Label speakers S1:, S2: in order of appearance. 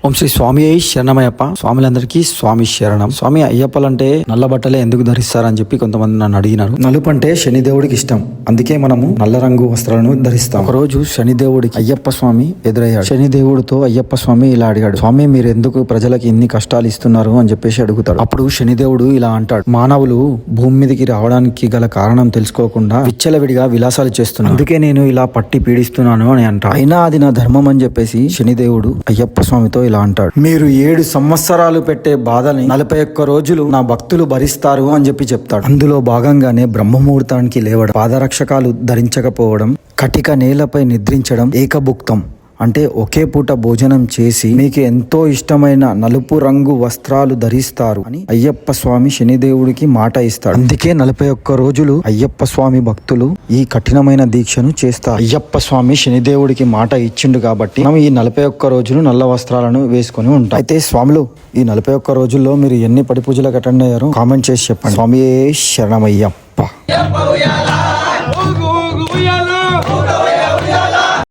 S1: ఓం శ్రీ స్వామి శరణమయ్యప్ప. స్వాములందరికీ స్వామి శరణం. స్వామి అయ్యప్పలంటే నల్ల బట్టలే ఎందుకు ధరిస్తారని చెప్పి కొంతమంది నన్ను అడిగినారు. నలుపు అంటే శనిదేవుడికి ఇష్టం, అందుకే మనము నల్ల రంగు వస్త్రాలను ధరిస్తాం. ఒక రోజు శనిదేవుడికి అయ్యప్ప స్వామి ఎదురయ్యాడు. శనిదేవుడితో అయ్యప్ప స్వామి ఇలా అడిగాడు, స్వామి మీరు ఎందుకు ప్రజలకి ఇన్ని కష్టాలు ఇస్తున్నారు అని చెప్పేసి అడుగుతాడు. అప్పుడు శనిదేవుడు ఇలా అంటాడు, మానవులు భూమి మీదకి రావడానికి గల కారణం తెలుసుకోకుండా విచ్చలవిడిగా విలాసాలు చేస్తున్నారు, అందుకే నేను ఇలా పట్టి పీడిస్తున్నాను అని అంటాడు. అయినా అది నా ధర్మం అని చెప్పేసి శనిదేవుడు అయ్యప్ప స్వామితో ఇలా అంటాడు, మీరు 7 సంవత్సరాలు పెట్టే బాధని 41 రోజులు నా భక్తులు భరిస్తారు అని చెప్పి చెప్తాడు. అందులో భాగంగానే బ్రహ్మముహూర్తానికి లేవడం, పాదరక్షకాలు ధరించకపోవడం, కటిక నేలపై నిద్రించడం, ఏకభుక్తం అంటే ఒకే పూట భోజనం చేసి మీకు ఎంతో ఇష్టమైన నలుపు రంగు వస్త్రాలు ధరిస్తారు అని అయ్యప్ప స్వామి శనిదేవుడికి మాట ఇస్తాడు. అందుకే 41 రోజులు అయ్యప్ప స్వామి భక్తులు ఈ కఠినమైన దీక్షను చేస్తారు. అయ్యప్ప స్వామి శనిదేవుడికి మాట ఇచ్చిండు కాబట్టి మనం ఈ 41 రోజులు నల్ల వస్త్రాలను వేసుకొని ఉంటాం. అయితే స్వాములు, ఈ 41 రోజుల్లో మీరు ఎన్ని పడి పూజలకు అటెండ్ అయ్యారో కామెంట్ చేసి చెప్పండి. స్వామి శరణమయ్యప్ప.